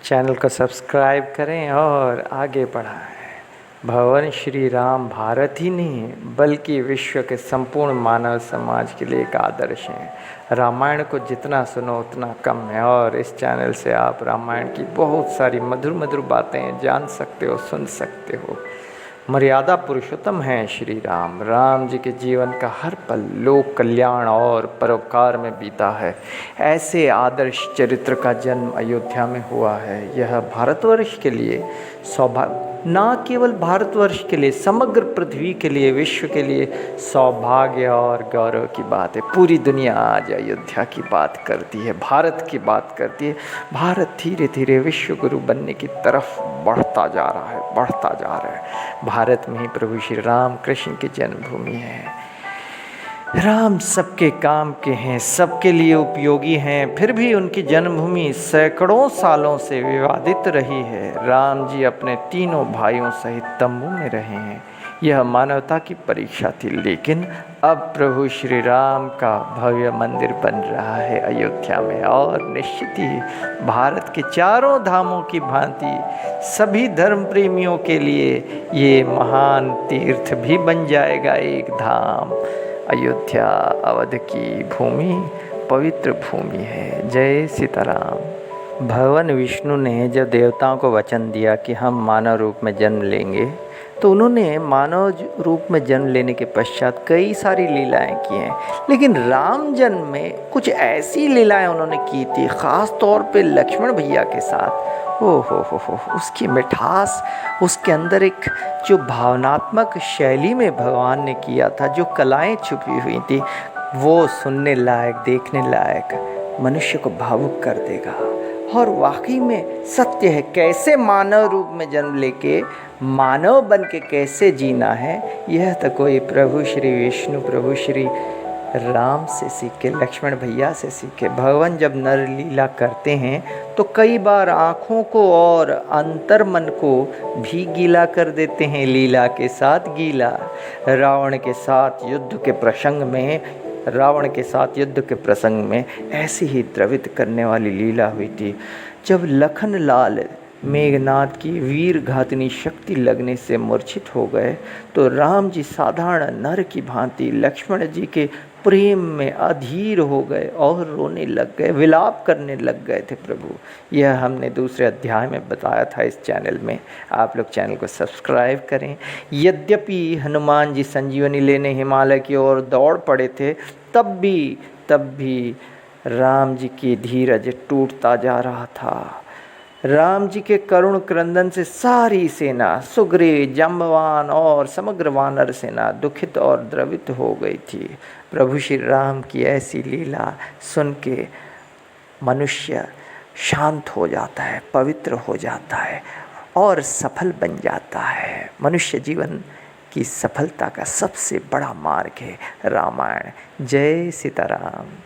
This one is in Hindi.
चैनल को सब्सक्राइब करें और आगे बढ़ाएं। भगवान श्री राम भारत ही नहीं बल्कि विश्व के संपूर्ण मानव समाज के लिए एक आदर्श हैं। रामायण को जितना सुनो उतना कम है और इस चैनल से आप रामायण की बहुत सारी मधुर मधुर बातें जान सकते हो, सुन सकते हो। मर्यादा पुरुषोत्तम हैं श्री राम। राम जी के जीवन का हर पल लोक कल्याण और परोपकार में बीता है। ऐसे आदर्श चरित्र का जन्म अयोध्या में हुआ है। यह भारतवर्ष के लिए सौभाग्य, ना केवल भारतवर्ष के लिए, समग्र पृथ्वी के लिए, विश्व के लिए सौभाग्य और गौरव की बात है। पूरी दुनिया आज अयोध्या की बात करती है, भारत की बात करती है। भारत धीरे धीरे विश्व गुरु बनने की तरफ बढ़ता जा रहा है, बढ़ता जा रहा है। भारत में ही प्रभु श्री राम कृष्ण की जन्मभूमि है। राम सबके काम के हैं, सबके लिए उपयोगी हैं, फिर भी उनकी जन्मभूमि सैकड़ों सालों से विवादित रही है। राम जी अपने तीनों भाइयों सहित तंबू में रहे हैं। यह मानवता की परीक्षा थी, लेकिन अब प्रभु श्री राम का भव्य मंदिर बन रहा है अयोध्या में और निश्चित ही भारत के चारों धामों की भांति सभी धर्म प्रेमियों के लिए ये महान तीर्थ भी बन जाएगा एक धाम। अयोध्या अवध की भूमि पवित्र भूमि है। जय सीताराम। भगवान विष्णु ने जब देवताओं को वचन दिया कि हम मानव रूप में जन्म लेंगे, तो उन्होंने मानव रूप में जन्म लेने के पश्चात कई सारी लीलाएं की हैं। लेकिन राम जन्म में कुछ ऐसी लीलाएं उन्होंने की थी, ख़ास तौर पे लक्ष्मण भैया के साथ। हो उसकी मिठास, उसके अंदर एक जो भावनात्मक शैली में भगवान ने किया था, जो कलाएं छुपी हुई थी, वो सुनने लायक, देखने लायक, मनुष्य को भावुक कर देगा। और वाकई में सत्य है, कैसे मानव रूप में जन्म लेके मानव बन के कैसे जीना है, यह तो कोई प्रभु श्री विष्णु, प्रभु श्री राम से सीखे, लक्ष्मण भैया से सीखे। भगवान जब नर लीला करते हैं तो कई बार आँखों को और अंतर मन को भी गीला कर देते हैं, लीला के साथ गीला। रावण के साथ युद्ध के प्रसंग में ऐसी ही द्रवित करने वाली लीला हुई थी। जब लखन लाल मेघनाथ की वीर घातनी शक्ति लगने से मूर्छित हो गए, तो राम जी साधारण नर की भांति लक्ष्मण जी के प्रेम में अधीर हो गए और रोने लग गए, विलाप करने लग गए थे प्रभु। यह हमने दूसरे अध्याय में बताया था इस चैनल में। आप लोग चैनल को सब्सक्राइब करें। यद्यपि हनुमान जी संजीवनी लेने हिमालय की ओर दौड़ पड़े थे, तब भी राम जी की धीरज टूटता जा रहा था। राम जी के करुण क्रंदन से सारी सेना, सुग्रीव, जांबवान और समग्र वानर सेना दुखित और द्रवित हो गई थी। प्रभु श्री राम की ऐसी लीला सुन के मनुष्य शांत हो जाता है, पवित्र हो जाता है और सफल बन जाता है। मनुष्य जीवन की सफलता का सबसे बड़ा मार्ग है रामायण। जय सीताराम।